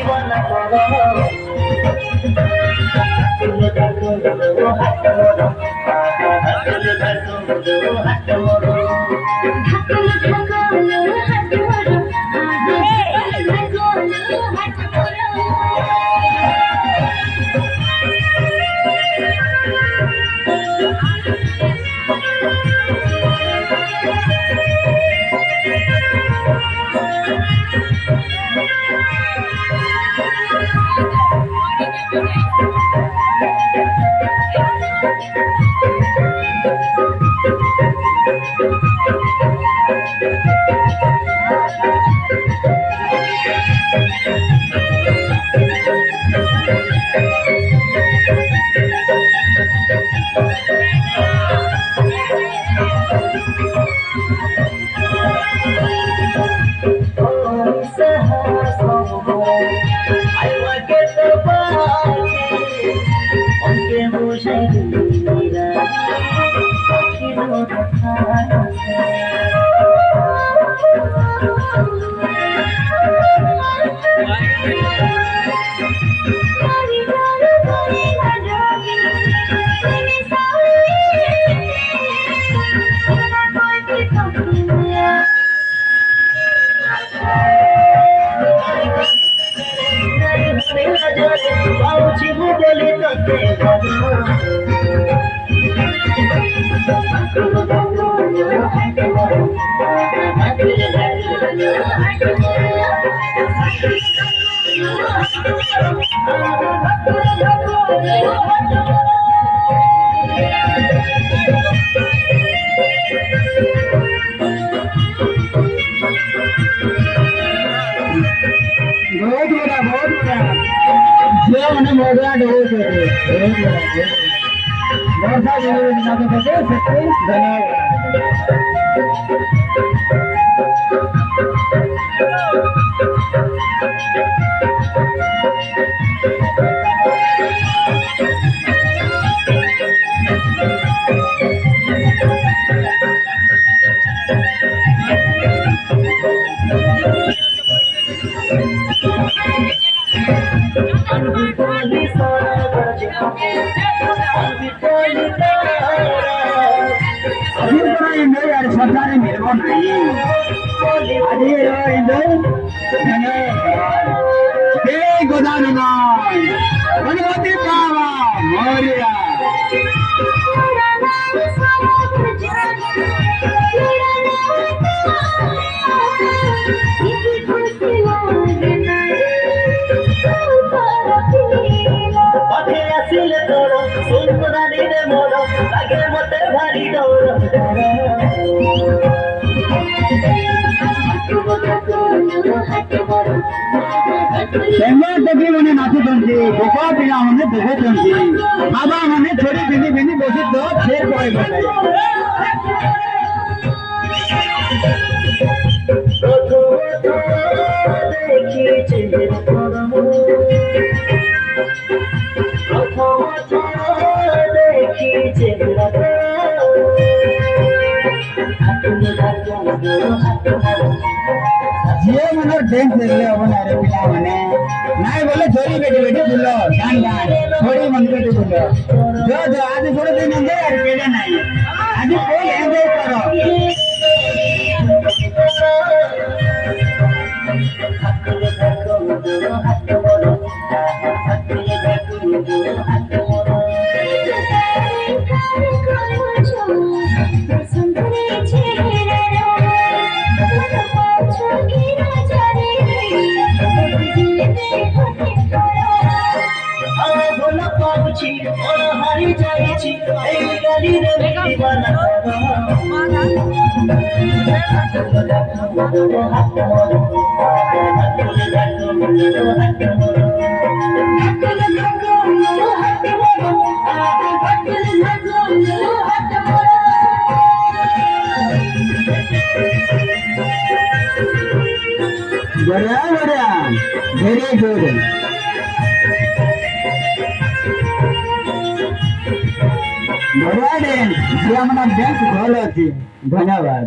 दीवाना करो तुम देखो दो हाथ मोड़ो तुम देखो दो हाथ मोड़ो नाचुंट गोपा पिला मैंने देखुंट बाबा मैंने थोड़ी पिंधि पिंधि बसी तो फेर पड़े ये मन डांस देखले अब ना रे पिला माने नाई बोले छोरी बेटी बेटी बुलो डांस डांस थोड़ी मन बेटी बुलो जो आज थोड़े दिन अंदर यार पेड़ा नहीं आज कोई एंजॉय करो वेरी गुड बढ़िया बैंक भल अच्छी धन्यवाद।